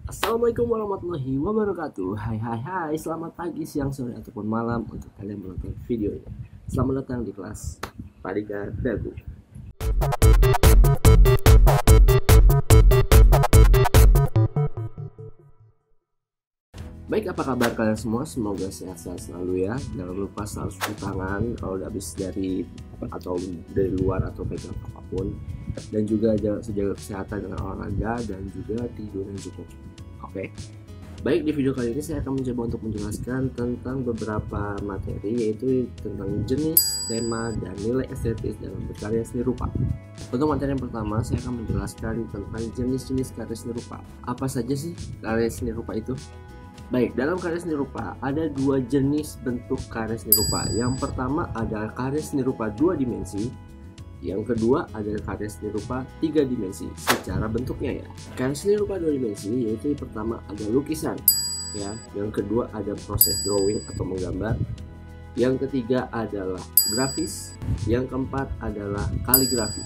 Assalamualaikum warahmatullahi wabarakatuh. Hai, selamat pagi, siang, sore, ataupun malam untuk kalian menonton video ini. Selamat datang di kelas Pradika Dagu. Baik, apa kabar kalian semua? Semoga sehat-sehat selalu ya. Jangan lupa selalu cuci tangan kalau udah habis dari luar atau pegang apapun. Dan juga jaga kesehatan dengan olahraga dan juga tidur yang cukup. Oke. Baik, di video kali ini saya akan mencoba untuk menjelaskan tentang beberapa materi, yaitu tentang jenis, tema, dan nilai estetis dalam berkarya seni rupa. Untuk materi yang pertama, saya akan menjelaskan tentang jenis-jenis karya seni rupa. Apa saja sih karya seni rupa itu? Baik, dalam karya seni rupa ada dua jenis bentuk karya seni rupa. Yang pertama adalah karya seni rupa 2 dimensi. Yang kedua adalah karya seni rupa 3 dimensi secara bentuknya ya. Karya seni rupa 2 dimensi yaitu yang pertama ada lukisan ya, yang kedua ada proses drawing atau menggambar, yang ketiga adalah grafis, yang keempat adalah kaligrafi.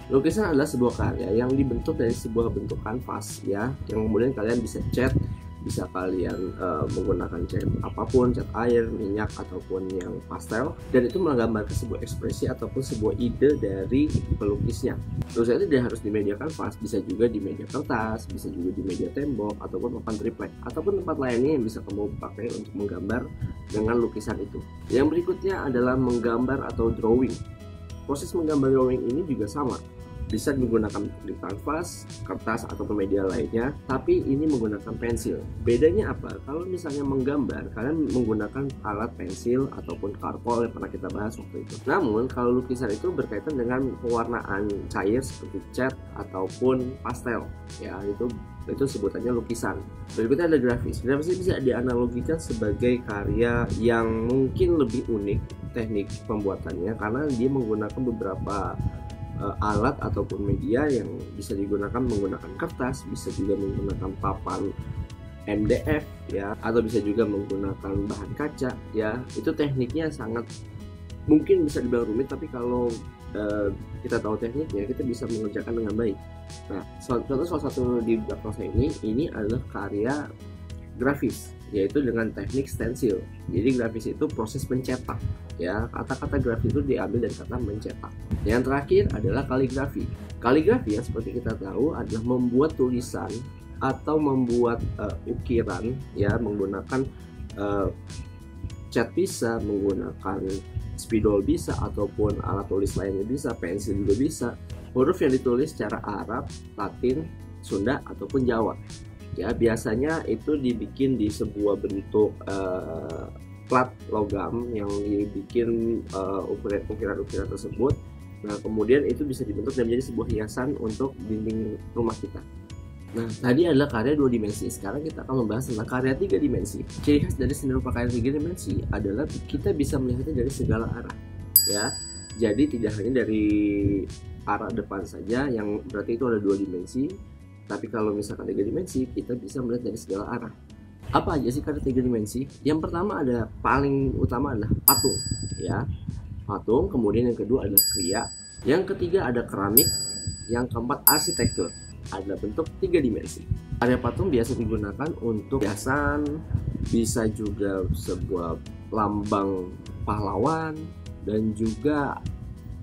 Lukisan adalah sebuah karya yang dibentuk dari sebuah bentuk kanvas ya, yang kemudian kalian bisa cat, bisa kalian menggunakan cat apapun, cat air, minyak, ataupun yang pastel, dan itu menggambarkan sebuah ekspresi ataupun sebuah ide dari pelukisnya. Lukisan itu tidak harus di media kanvas, bisa juga di media kertas, bisa juga di media tembok, ataupun papan triplek, ataupun tempat lainnya yang bisa kamu pakai untuk menggambar dengan lukisan itu. Yang berikutnya adalah menggambar atau drawing. Proses menggambar drawing ini juga sama, bisa digunakan di kanvas, kertas, ataupun media lainnya, tapi ini menggunakan pensil. Bedanya apa? Kalau misalnya menggambar, kalian menggunakan alat pensil ataupun karpol yang pernah kita bahas waktu itu. Namun kalau lukisan itu berkaitan dengan pewarnaan cair seperti cat ataupun pastel ya, itu sebutannya lukisan. Berikutnya ada grafis. Grafis bisa dianalogikan sebagai karya yang mungkin lebih unik teknik pembuatannya karena dia menggunakan beberapa alat ataupun media yang bisa digunakan menggunakan kertas, bisa juga menggunakan papan MDF ya, atau bisa juga menggunakan bahan kaca ya. Itu tekniknya sangat mungkin bisa dibilang rumit, tapi kalau kita tahu tekniknya, kita bisa mengerjakan dengan baik. Nah, contoh salah satu di belakang saya ini adalah karya grafis, yaitu dengan teknik stensil. Jadi grafis itu proses mencetak ya, kata-kata grafis itu diambil dari kata mencetak. Yang terakhir adalah kaligrafi. Kaligrafi yang seperti kita tahu adalah membuat tulisan atau membuat ukiran ya, menggunakan cat bisa, menggunakan spidol bisa, ataupun alat tulis lainnya bisa, pensil juga bisa. Huruf yang ditulis secara Arab, Latin, Sunda, ataupun Jawa ya, biasanya itu dibikin di sebuah bentuk plat logam yang dibikin ukiran-ukiran tersebut. Nah, kemudian itu bisa dibentuk dan menjadi sebuah hiasan untuk dinding rumah kita. Nah, tadi adalah karya 2 dimensi. Sekarang kita akan membahas tentang karya 3 dimensi. Ciri khas dari seni rupa karya 3 dimensi adalah kita bisa melihatnya dari segala arah ya. Jadi tidak hanya dari arah depan saja, yang berarti itu ada 2 dimensi. Tapi kalau misalkan 3 dimensi, kita bisa melihat dari segala arah. Apa aja sih karya 3 dimensi? Yang pertama ada, paling utama adalah patung ya. Patung, kemudian yang kedua ada kriya, yang ketiga ada keramik, yang keempat arsitektur. Ada bentuk 3 dimensi. Karya patung biasa digunakan untuk hiasan, bisa juga sebuah lambang pahlawan, dan juga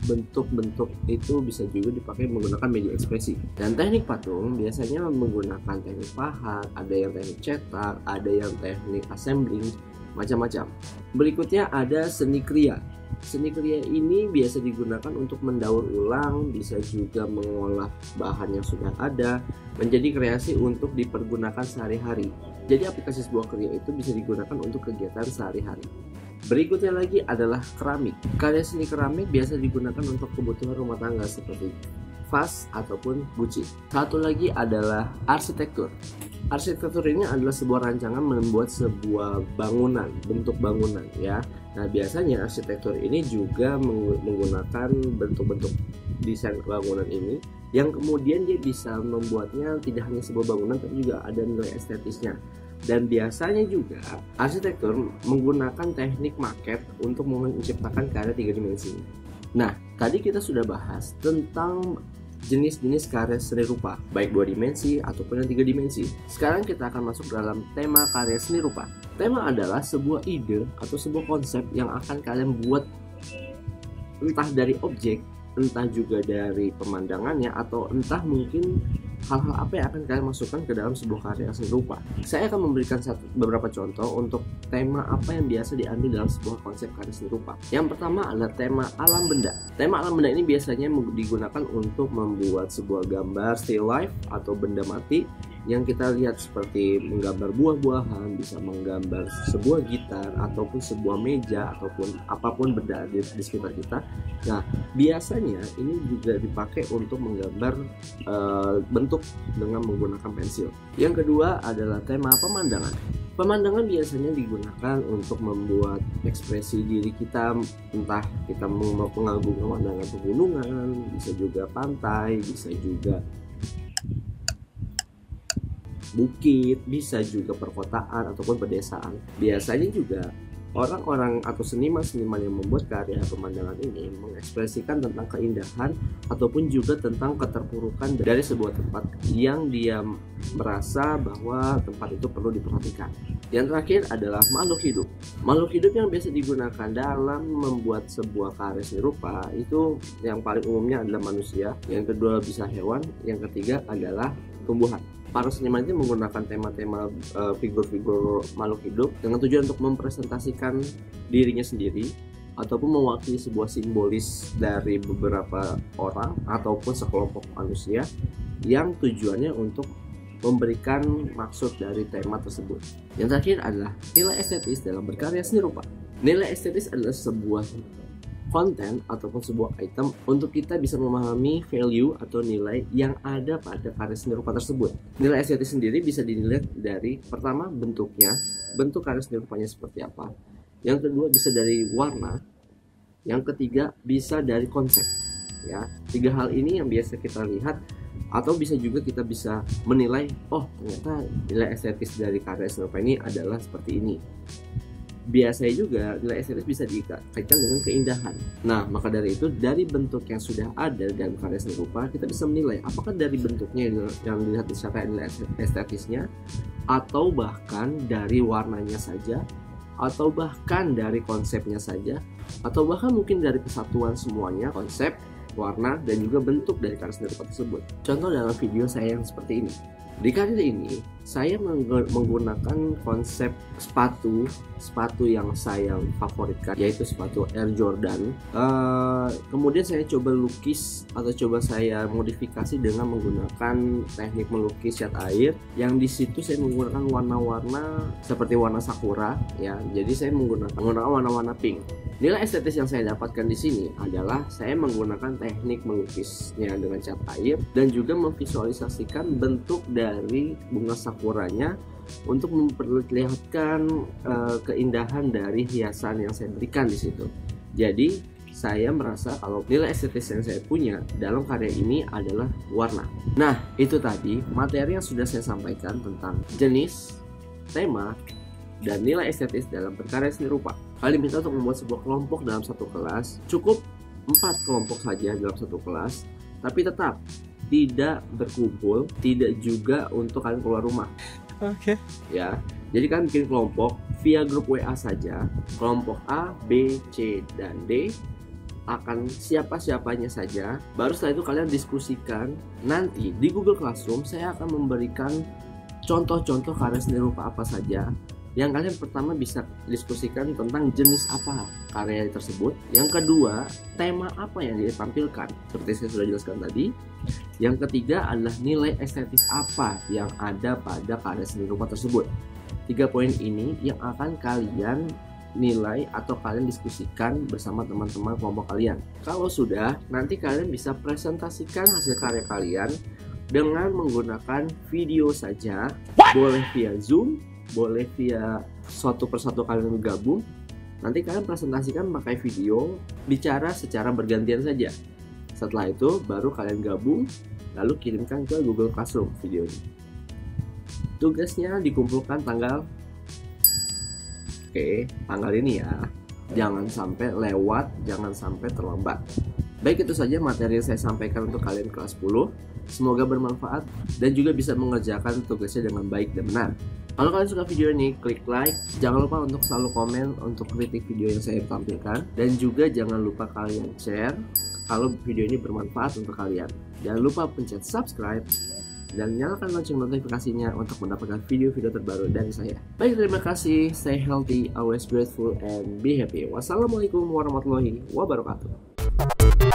bentuk-bentuk itu bisa juga dipakai menggunakan media ekspresi. Dan teknik patung biasanya menggunakan teknik pahat, ada yang teknik cetak, ada yang teknik assembling, macam-macam. Berikutnya ada seni kriya. Seni kriya ini biasa digunakan untuk mendaur ulang, bisa juga mengolah bahan yang sudah ada menjadi kreasi untuk dipergunakan sehari-hari. Jadi aplikasi sebuah kriya itu bisa digunakan untuk kegiatan sehari-hari. Berikutnya lagi adalah keramik. Karya seni keramik biasa digunakan untuk kebutuhan rumah tangga seperti vas ataupun guci. Satu lagi adalah arsitektur. Arsitektur ini adalah sebuah rancangan membuat sebuah bangunan, bentuk bangunan ya. Nah, biasanya arsitektur ini juga menggunakan bentuk-bentuk desain bangunan ini yang kemudian dia bisa membuatnya tidak hanya sebuah bangunan tapi juga ada nilai estetisnya. Dan biasanya juga arsitektur menggunakan teknik maket untuk menciptakan karya 3 dimensi. Nah, tadi kita sudah bahas tentang jenis-jenis karya seni rupa, baik 2 dimensi ataupun yang 3 dimensi. Sekarang kita akan masuk dalam tema karya seni rupa. Tema adalah sebuah ide atau sebuah konsep yang akan kalian buat entah dari objek, entah juga dari pemandangannya, atau entah mungkin hal-hal apa yang akan kalian masukkan ke dalam sebuah karya seni rupa. Saya akan memberikan beberapa contoh untuk tema apa yang biasa diambil dalam sebuah konsep karya seni rupa. Yang pertama adalah tema alam benda. Tema alam benda ini biasanya digunakan untuk membuat sebuah gambar still life atau benda mati yang kita lihat, seperti menggambar buah-buahan, bisa menggambar sebuah gitar ataupun sebuah meja ataupun apapun benda di sekitar kita. Nah, biasanya ini juga dipakai untuk menggambar bentuk dengan menggunakan pensil. Yang kedua adalah tema pemandangan. Pemandangan biasanya digunakan untuk membuat ekspresi diri kita, entah kita mengagumi pemandangan pegunungan, bisa juga pantai, bisa juga bukit, bisa juga perkotaan ataupun pedesaan. Biasanya juga orang-orang atau seniman-seniman yang membuat karya pemandangan ini mengekspresikan tentang keindahan ataupun juga tentang keterpurukan dari sebuah tempat yang dia merasa bahwa tempat itu perlu diperhatikan. Yang terakhir adalah makhluk hidup. Makhluk hidup yang biasa digunakan dalam membuat sebuah karya seni rupa itu yang paling umumnya adalah manusia, yang kedua bisa hewan, yang ketiga adalah tumbuhan. Para seniman itu menggunakan tema-tema figur-figur makhluk hidup dengan tujuan untuk mempresentasikan dirinya sendiri ataupun mewakili sebuah simbolis dari beberapa orang ataupun sekelompok manusia yang tujuannya untuk memberikan maksud dari tema tersebut. Yang terakhir adalah nilai estetis dalam berkarya seni rupa. Nilai estetis adalah sebuah konten ataupun sebuah item untuk kita bisa memahami value atau nilai yang ada pada karya seni rupa tersebut. Nilai estetis sendiri bisa dinilai dari pertama bentuknya, bentuk karya seni rupanya seperti apa. Yang kedua bisa dari warna. Yang ketiga bisa dari konsep. Ya, 3 hal ini yang biasa kita lihat, atau bisa juga kita bisa menilai, oh ternyata nilai estetis dari karya seni rupa ini adalah seperti ini. Biasanya juga nilai estetis bisa dikaitkan dengan keindahan. Nah, maka dari itu dari bentuk yang sudah ada dalam karya seni rupa, kita bisa menilai apakah dari bentuknya yang dilihat secara nilai estetisnya, atau bahkan dari warnanya saja, atau bahkan dari konsepnya saja, atau bahkan mungkin dari kesatuan semuanya, konsep, warna, dan juga bentuk dari karya seni rupa tersebut. Contoh dalam video saya yang seperti ini. Di karya ini saya menggunakan konsep sepatu yang saya favoritkan, yaitu sepatu Air Jordan. Kemudian saya coba lukis atau coba saya modifikasi dengan menggunakan teknik melukis cat air, yang di situ saya menggunakan warna-warna seperti warna sakura, ya. Jadi saya menggunakan warna-warna pink. Nilai estetis yang saya dapatkan di sini adalah saya menggunakan teknik melukisnya dengan cat air dan juga memvisualisasikan bentuk dari bunga sakuranya untuk memperlihatkan keindahan dari hiasan yang saya berikan di situ. Jadi saya merasa kalau nilai estetis yang saya punya dalam karya ini adalah warna. Nah, itu tadi materi yang sudah saya sampaikan tentang jenis, tema, dan nilai estetis dalam berkarya seni rupa. Kalian minta untuk membuat sebuah kelompok dalam satu kelas. Cukup 4 kelompok saja dalam satu kelas, tapi tetap tidak berkumpul, tidak juga untuk kalian keluar rumah. Oke. Ya, jadi kalian bikin kelompok via grup WA saja. Kelompok A, B, C, dan D akan siapa-siapanya saja. Baru setelah itu kalian diskusikan. Nanti di Google Classroom saya akan memberikan contoh-contoh karya seni rupa apa saja yang kalian pertama bisa diskusikan tentang jenis apa karya tersebut. Yang kedua, tema apa yang ditampilkan seperti saya sudah jelaskan tadi. Yang ketiga adalah nilai estetis apa yang ada pada karya seni rupa tersebut. 3 poin ini yang akan kalian nilai atau kalian diskusikan bersama teman-teman kelompok kalian. Kalau sudah, nanti kalian bisa presentasikan hasil karya kalian dengan menggunakan video saja. Boleh via Zoom, boleh via suatu persatu kalian gabung. Nanti kalian presentasikan pakai video, bicara secara bergantian saja. Setelah itu baru kalian gabung, lalu kirimkan ke Google Classroom video ini. Tugasnya dikumpulkan tanggal tanggal ini ya. Jangan sampai lewat, jangan sampai terlambat. Baik, itu saja materi yang saya sampaikan untuk kalian kelas 10. Semoga bermanfaat dan juga bisa mengerjakan tugasnya dengan baik dan benar. Kalau kalian suka video ini, klik like. Jangan lupa untuk selalu komen untuk kritik video yang saya tampilkan. Dan juga jangan lupa kalian share kalau video ini bermanfaat untuk kalian. Jangan lupa pencet subscribe dan nyalakan lonceng notifikasinya untuk mendapatkan video-video terbaru dari saya. Baik, terima kasih. Stay healthy, always grateful, and be happy. Wassalamualaikum warahmatullahi wabarakatuh.